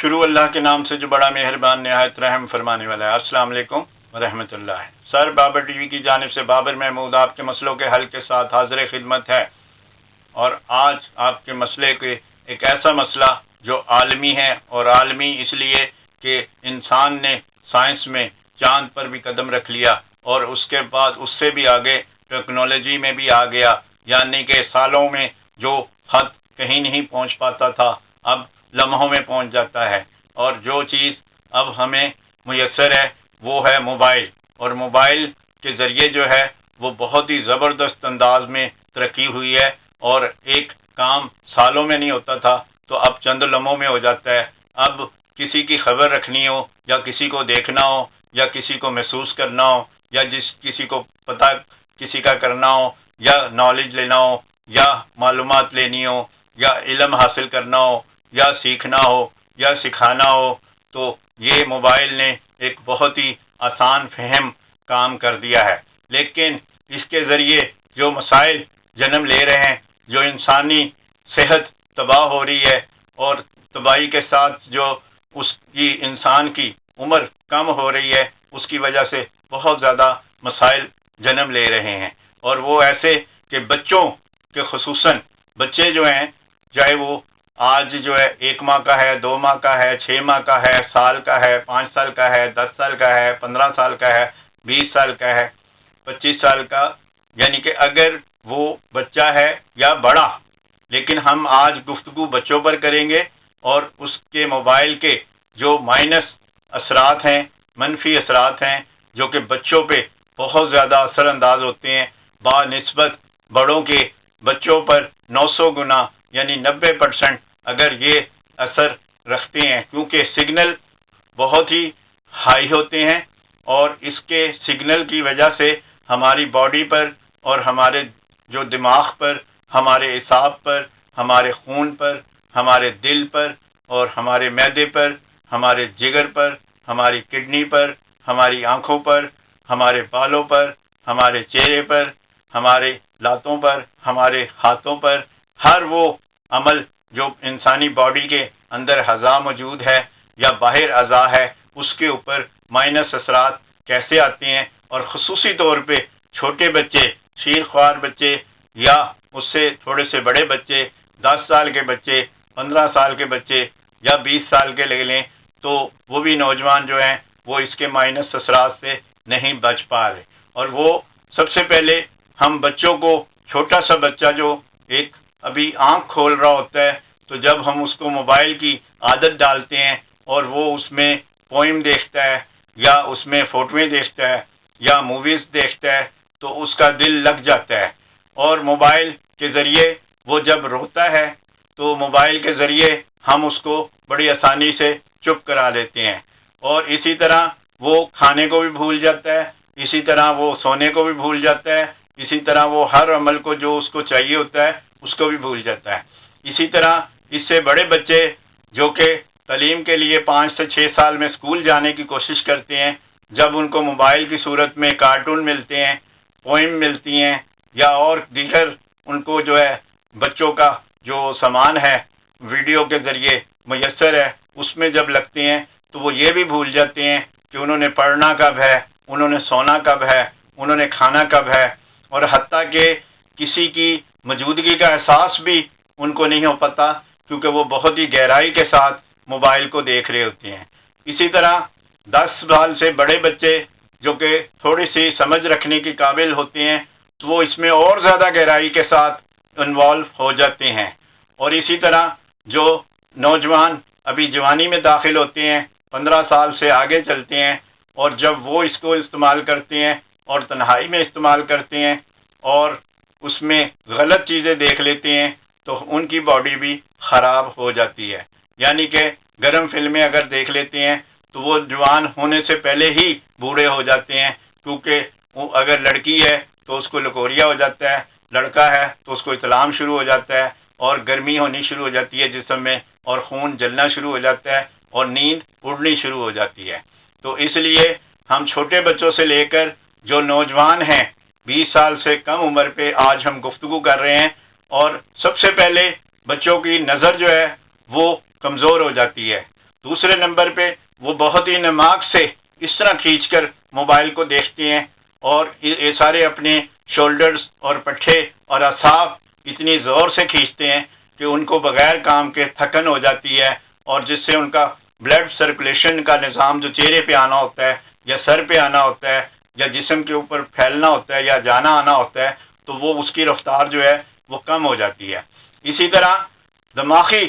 شروع اللہ کے نام سے جو بڑا مہربان نہایت رحم فرمانے والا ہے۔ السلام علیکم ورحمۃ اللہ۔ سر بابر ٹی وی کی جانب سے بابر محمود آپ کے مسئلوں کے حل کے ساتھ حاضر خدمت ہے، اور آج آپ کے مسئلے کے ایک ایسا مسئلہ جو عالمی ہے، اور عالمی اس لیے کہ انسان نے سائنس میں چاند پر بھی قدم رکھ لیا، اور اس کے بعد اس سے بھی آگے ٹیکنالوجی میں بھی آ گیا، یعنی کہ سالوں میں جو خط کہیں نہیں پہنچ پاتا تھا اب لمحوں میں پہنچ جاتا ہے، اور جو چیز اب ہمیں میسر ہے وہ ہے موبائل، اور موبائل کے ذریعے جو ہے وہ بہت ہی زبردست انداز میں ترقی ہوئی ہے، اور ایک کام سالوں میں نہیں ہوتا تھا تو اب چند لمحوں میں ہو جاتا ہے۔ اب کسی کی خبر رکھنی ہو، یا کسی کو دیکھنا ہو، یا کسی کو محسوس کرنا ہو، یا کسی کو پتہ کسی کا کرنا ہو، یا نالج لینا ہو، یا معلومات لینی ہو، یا علم حاصل کرنا ہو، یا سیکھنا ہو، یا سکھانا ہو، تو یہ موبائل نے ایک بہت ہی آسان فہم کام کر دیا ہے۔ لیکن اس کے ذریعے جو مسائل جنم لے رہے ہیں، جو انسانی صحت تباہ ہو رہی ہے، اور تباہی کے ساتھ جو اس کی انسان کی عمر کم ہو رہی ہے، اس کی وجہ سے بہت زیادہ مسائل جنم لے رہے ہیں، اور وہ ایسے کہ بچوں کے خصوصاً بچے جو ہیں، چاہے وہ آج جو ہے 1 ماہ کا ہے، 2 ماہ کا ہے، 6 ماہ کا ہے، سال کا ہے، 5 سال کا ہے، 10 سال کا ہے، 15 سال کا ہے، 20 سال کا ہے، 25 سال کا، یعنی کہ اگر وہ بچہ ہے یا بڑا، لیکن ہم آج گفتگو بچوں پر کریں گے، اور اس کے موبائل کے جو مائنس اثرات ہیں، منفی اثرات ہیں، جو کہ بچوں پہ بہت زیادہ اثر انداز ہوتے ہیں بنسبت بڑوں کے۔ بچوں پر 900 گنا یعنی 90% اگر یہ اثر رکھتے ہیں، کیونکہ سگنل بہت ہی ہائی ہوتے ہیں، اور اس کے سگنل کی وجہ سے ہماری باڈی پر، اور ہمارے جو دماغ پر، ہمارے اعصاب پر، ہمارے خون پر، ہمارے دل پر، اور ہمارے معدے پر، ہمارے جگر پر، ہماری کڈنی پر، ہماری آنکھوں پر، ہمارے بالوں پر، ہمارے چہرے پر، ہمارے لاتوں پر، ہمارے ہاتھوں پر، ہر وہ عمل جو انسانی باڈی کے اندر اعضاء موجود ہے یا باہر اعضاء ہے، اس کے اوپر مائنس اثرات کیسے آتے ہیں، اور خصوصی طور پہ چھوٹے بچے، شیر خوار بچے، یا اس سے تھوڑے سے بڑے بچے، 10 سال کے بچے، 15 سال کے بچے، یا 20 سال کے لے لیں، تو وہ بھی نوجوان جو ہیں وہ اس کے مائنس اثرات سے نہیں بچ پا رہے۔ اور وہ سب سے پہلے ہم بچوں کو، چھوٹا سا بچہ جو ایک ابھی آنکھ کھول رہا ہوتا ہے، تو جب ہم اس کو موبائل کی عادت ڈالتے ہیں، اور وہ اس میں پوئم دیکھتا ہے، یا اس میں فوٹویں دیکھتا ہے، یا موویز دیکھتا ہے، تو اس کا دل لگ جاتا ہے، اور موبائل کے ذریعے وہ جب روتا ہے تو موبائل کے ذریعے ہم اس کو بڑی آسانی سے چپ کرا لیتے ہیں، اور اسی طرح وہ کھانے کو بھی بھول جاتا ہے، اسی طرح وہ سونے کو بھی بھول جاتا ہے، اسی طرح وہ ہر عمل کو جو اس کو چاہیے ہوتا ہے اس کو بھی بھول جاتا ہے۔ اسی طرح اس سے بڑے بچے جو کہ تعلیم کے لیے 5 سے 6 سال میں اسکول جانے کی کوشش کرتے ہیں، جب ان کو موبائل کی صورت میں کارٹون ملتے ہیں، پوئم ملتی ہیں، یا اور دیگر ان کو جو ہے بچوں کا جو سامان ہے ویڈیو کے ذریعے میسر ہے، اس میں جب لگتے ہیں تو وہ یہ بھی بھول جاتے ہیں کہ انہوں نے پڑھنا کب ہے، انہوں نے سونا کب ہے، انہوں نے کھانا کب ہے، اور حتیٰ کہ کسی کی موجودگی کا احساس بھی ان کو نہیں ہو پاتا، کیونکہ وہ بہت ہی گہرائی کے ساتھ موبائل کو دیکھ رہے ہوتے ہیں۔ اسی طرح 10 سال سے بڑے بچے جو کہ تھوڑی سی سمجھ رکھنے کے قابل ہوتے ہیں، تو وہ اس میں اور زیادہ گہرائی کے ساتھ انوالو ہو جاتے ہیں۔ اور اسی طرح جو نوجوان ابھی جوانی میں داخل ہوتے ہیں، 15 سال سے آگے چلتے ہیں، اور جب وہ اس کو استعمال کرتے ہیں اور تنہائی میں استعمال کرتے ہیں، اور اس میں غلط چیزیں دیکھ لیتے ہیں، تو ان کی باڈی بھی خراب ہو جاتی ہے۔ یعنی کہ گرم فلمیں اگر دیکھ لیتے ہیں تو وہ جوان ہونے سے پہلے ہی بوڑھے ہو جاتے ہیں، کیونکہ وہ اگر لڑکی ہے تو اس کو لکوریا ہو جاتا ہے، لڑکا ہے تو اس کو اطلام شروع ہو جاتا ہے، اور گرمی ہونی شروع ہو جاتی ہے جسم میں، اور خون جلنا شروع ہو جاتا ہے، اور نیند اڑنی شروع ہو جاتی ہے۔ تو اس لیے ہم چھوٹے بچوں سے لے کر جو نوجوان ہیں 20 سال سے کم عمر پہ آج ہم گفتگو کر رہے ہیں، اور سب سے پہلے بچوں کی نظر جو ہے وہ کمزور ہو جاتی ہے۔ دوسرے نمبر پہ وہ بہت ہی نماک سے اس طرح کھینچ کر موبائل کو دیکھتے ہیں، اور یہ سارے اپنے شولڈرز اور پٹھے اور اعصاب اتنی زور سے کھینچتے ہیں کہ ان کو بغیر کام کے تھکن ہو جاتی ہے، اور جس سے ان کا بلڈ سرکولیشن کا نظام جو چہرے پہ آنا ہوتا ہے یا سر پہ آنا ہوتا ہے یا جسم کے اوپر پھیلنا ہوتا ہے یا جانا آنا ہوتا ہے، تو وہ اس کی رفتار جو ہے وہ کم ہو جاتی ہے۔ اسی طرح دماغی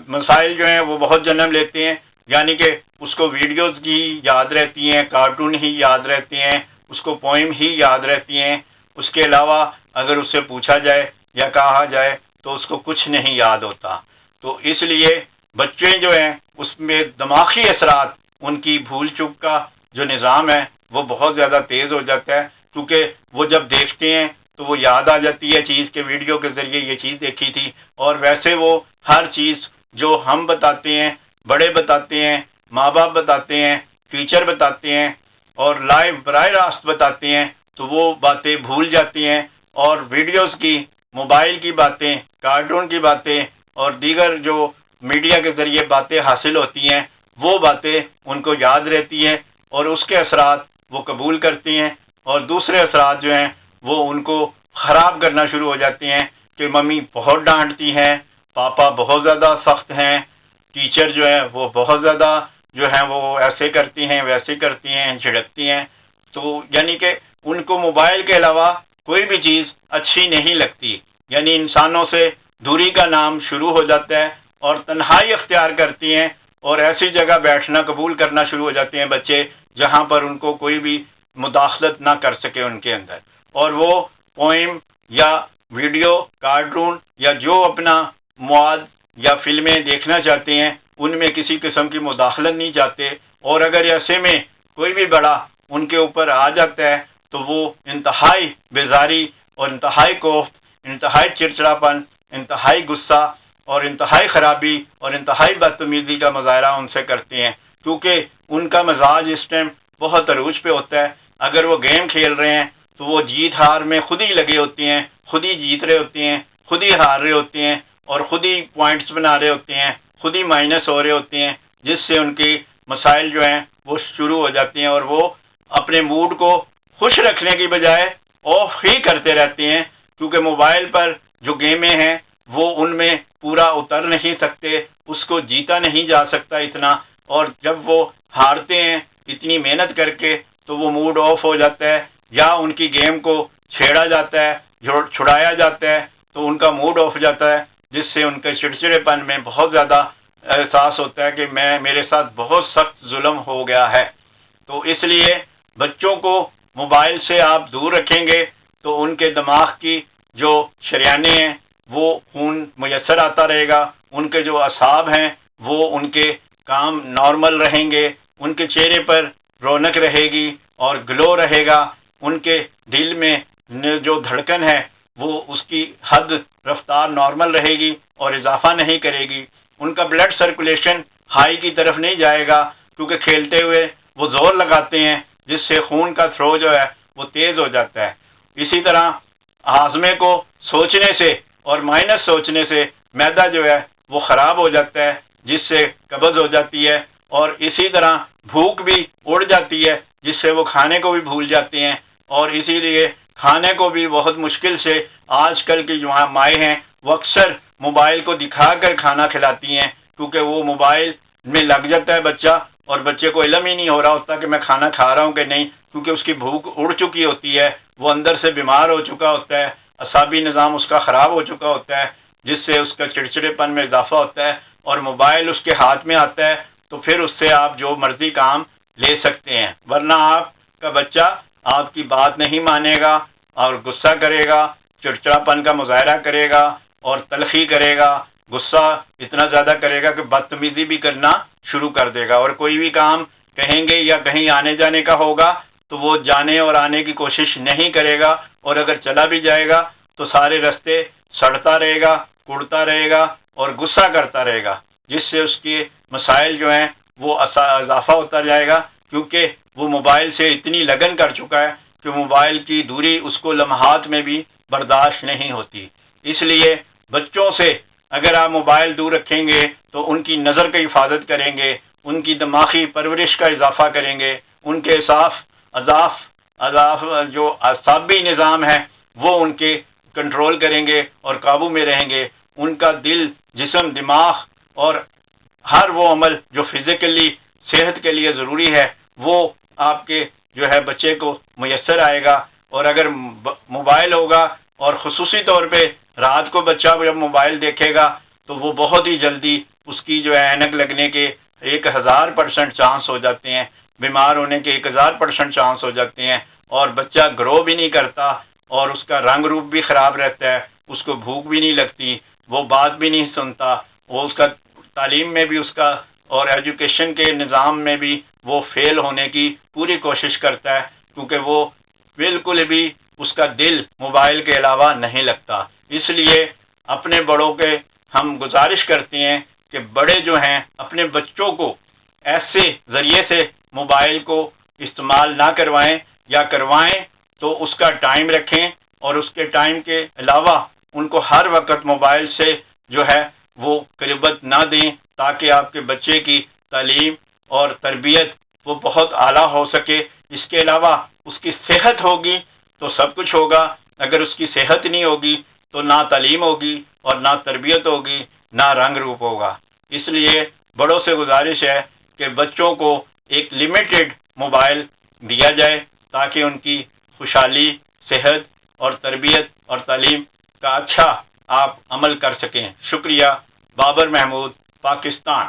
مسائل جو ہیں وہ بہت جنم لیتے ہیں، یعنی کہ اس کو ویڈیوز کی یاد رہتی ہیں، کارٹون ہی یاد رہتے ہیں، اس کو پوئم ہی یاد رہتی ہیں، اس کے علاوہ اگر اس سے پوچھا جائے یا کہا جائے تو اس کو کچھ نہیں یاد ہوتا۔ تو اس لیے بچے جو ہیں اس میں دماغی اثرات، ان کی بھول چک کا جو نظام ہے وہ بہت زیادہ تیز ہو جاتا ہے، کیونکہ وہ جب دیکھتے ہیں تو وہ یاد آ جاتی ہے چیز کے ویڈیو کے ذریعے یہ چیز دیکھی تھی، اور ویسے وہ ہر چیز جو ہم بتاتے ہیں، بڑے بتاتے ہیں، ماں باپ بتاتے ہیں، ٹیچر بتاتے ہیں اور لائیو براہ راست بتاتے ہیں، تو وہ باتیں بھول جاتی ہیں، اور ویڈیوز کی، موبائل کی باتیں، کارٹون کی باتیں اور دیگر جو میڈیا کے ذریعے باتیں حاصل ہوتی ہیں وہ باتیں ان کو یاد رہتی ہیں، اور اس کے اثرات وہ قبول کرتی ہیں، اور دوسرے اثرات جو ہیں وہ ان کو خراب کرنا شروع ہو جاتے ہیں کہ ممی بہت ڈانٹتی ہیں، پاپا بہت زیادہ سخت ہیں، ٹیچر جو ہیں وہ بہت زیادہ جو ہیں وہ ایسے کرتی ہیں ویسے کرتی ہیں، جھڑکتی ہیں۔ تو یعنی کہ ان کو موبائل کے علاوہ کوئی بھی چیز اچھی نہیں لگتی، یعنی انسانوں سے دوری کا نام شروع ہو جاتا ہے، اور تنہائی اختیار کرتی ہیں، اور ایسی جگہ بیٹھنا قبول کرنا شروع ہو جاتے ہیں بچے جہاں پر ان کو کوئی بھی مداخلت نہ کر سکے ان کے اندر، اور وہ پوئم یا ویڈیو، کارٹون یا جو اپنا مواد یا فلمیں دیکھنا چاہتے ہیں ان میں کسی قسم کی مداخلت نہیں چاہتے، اور اگر ایسے میں کوئی بھی بڑا ان کے اوپر آ جاتا ہے تو وہ انتہائی بیزاری اور انتہائی کوفت، انتہائی چڑچڑاپن، انتہائی غصہ اور انتہائی خرابی اور انتہائی بدتمیزی کا مظاہرہ ان سے کرتے ہیں، کیونکہ ان کا مزاج اس ٹائم بہت عروج پہ ہوتا ہے۔ اگر وہ گیم کھیل رہے ہیں تو وہ جیت ہار میں خود ہی لگے ہوتے ہیں، خود ہی جیت رہے ہوتے ہیں، خود ہی ہار رہے ہوتے ہیں، اور خود ہی پوائنٹس بنا رہے ہوتے ہیں، خود ہی مائنس ہو رہے ہوتے ہیں، جس سے ان کی مسائل جو ہیں وہ شروع ہو جاتے ہیں، اور وہ اپنے موڈ کو خوش رکھنے کی بجائے آف ہی کرتے رہتے ہیں، کیونکہ موبائل پر جو گیمیں ہیں وہ ان میں پورا اتر نہیں سکتے، اس کو جیتا نہیں جا سکتا اتنا، اور جب وہ ہارتے ہیں اتنی محنت کر کے تو وہ موڈ آف ہو جاتا ہے، یا ان کی گیم کو چھیڑا جاتا ہے، چھڑایا جاتا ہے تو ان کا موڈ آف جاتا ہے، جس سے ان کے چڑچڑے پن میں بہت زیادہ احساس ہوتا ہے کہ میرے ساتھ بہت سخت ظلم ہو گیا ہے۔ تو اس لیے بچوں کو موبائل سے آپ دور رکھیں گے تو ان کے دماغ کی جو شریانے ہیں وہ خون میسر آتا رہے گا، ان کے جو اعصاب ہیں وہ ان کے کام نارمل رہیں گے، ان کے چہرے پر رونق رہے گی اور گلو رہے گا، ان کے دل میں جو دھڑکن ہے وہ اس کی حد رفتار نارمل رہے گی اور اضافہ نہیں کرے گی، ان کا بلڈ سرکولیشن ہائی کی طرف نہیں جائے گا، کیونکہ کھیلتے ہوئے وہ زور لگاتے ہیں جس سے خون کا تھرو جو ہے وہ تیز ہو جاتا ہے۔ اسی طرح ہاضمے کو سوچنے سے اور مائنس سوچنے سے معدہ جو ہے وہ خراب ہو جاتا ہے، جس سے قبض ہو جاتی ہے، اور اسی طرح بھوک بھی اڑ جاتی ہے جس سے وہ کھانے کو بھی بھول جاتے ہیں، اور اسی لیے کھانے کو بھی بہت مشکل سے آج کل کی جو مائیں ہیں وہ اکثر موبائل کو دکھا کر کھانا کھلاتی ہیں، کیونکہ وہ موبائل میں لگ جاتا ہے بچہ، اور بچے کو علم ہی نہیں ہو رہا ہوتا کہ میں کھانا کھا رہا ہوں کہ نہیں، کیونکہ اس کی بھوک اڑ چکی ہوتی ہے، وہ اندر سے بیمار ہو چکا ہوتا ہے، اعصابی نظام اس کا خراب ہو چکا ہوتا ہے، جس سے اس کا چڑچڑے پن میں اضافہ ہوتا ہے، اور موبائل اس کے ہاتھ میں آتا ہے تو پھر اس سے آپ جو مرضی کام لے سکتے ہیں، ورنہ آپ کا بچہ آپ کی بات نہیں مانے گا اور غصہ کرے گا، چڑچڑا پن کا مظاہرہ کرے گا اور تلخی کرے گا، غصہ اتنا زیادہ کرے گا کہ بدتمیزی بھی کرنا شروع کر دے گا، اور کوئی بھی کام کہیں گے یا کہیں آنے جانے کا ہوگا تو وہ جانے اور آنے کی کوشش نہیں کرے گا، اور اگر چلا بھی جائے گا تو سارے رستے سڑتا رہے گا، کڑتا رہے گا اور غصہ کرتا رہے گا، جس سے اس کے مسائل جو ہیں وہ اضافہ ہوتا جائے گا، کیونکہ وہ موبائل سے اتنی لگن کر چکا ہے کہ موبائل کی دوری اس کو لمحات میں بھی برداشت نہیں ہوتی۔ اس لیے بچوں سے اگر آپ موبائل دور رکھیں گے تو ان کی نظر کی حفاظت کریں گے، ان کی دماغی پرورش کا اضافہ کریں گے، ان کے اضاف جو اعصابی نظام ہے وہ ان کے کنٹرول کریں گے اور قابو میں رہیں گے، ان کا دل، جسم، دماغ اور ہر وہ عمل جو فزیکلی صحت کے لیے ضروری ہے وہ آپ کے جو ہے بچے کو میسر آئے گا۔ اور اگر موبائل ہوگا اور خصوصی طور پہ رات کو بچہ جب موبائل دیکھے گا تو وہ بہت ہی جلدی اس کی جو ہے اینک لگنے کے 1000% چانس ہو جاتے ہیں، بیمار ہونے کے 1000% چانس ہو جاتے ہیں، اور بچہ گرو بھی نہیں کرتا اور اس کا رنگ روپ بھی خراب رہتا ہے، اس کو بھوک بھی نہیں لگتی، وہ بات بھی نہیں سنتا، وہ اس کا تعلیم میں بھی اس کا اور ایجوکیشن کے نظام میں بھی وہ فیل ہونے کی پوری کوشش کرتا ہے، کیونکہ وہ بالکل بھی اس کا دل موبائل کے علاوہ نہیں لگتا۔ اس لیے اپنے بڑوں کے ہم گزارش کرتے ہیں کہ بڑے جو ہیں اپنے بچوں کو ایسے ذریعے سے موبائل کو استعمال نہ کروائیں، یا کروائیں تو اس کا ٹائم رکھیں، اور اس کے ٹائم کے علاوہ ان کو ہر وقت موبائل سے جو ہے وہ قربت نہ دیں، تاکہ آپ کے بچے کی تعلیم اور تربیت وہ بہت اعلیٰ ہو سکے۔ اس کے علاوہ اس کی صحت ہوگی تو سب کچھ ہوگا، اگر اس کی صحت نہیں ہوگی تو نہ تعلیم ہوگی اور نہ تربیت ہوگی، نہ رنگ روپ ہوگا۔ اس لیے بڑوں سے گزارش ہے کہ بچوں کو ایک لمیٹڈ موبائل دیا جائے تاکہ ان کی خوشحالی، صحت اور تربیت اور تعلیم کا اچھا آپ عمل کر سکیں۔ شکریہ۔ بابر محمود، پاکستان۔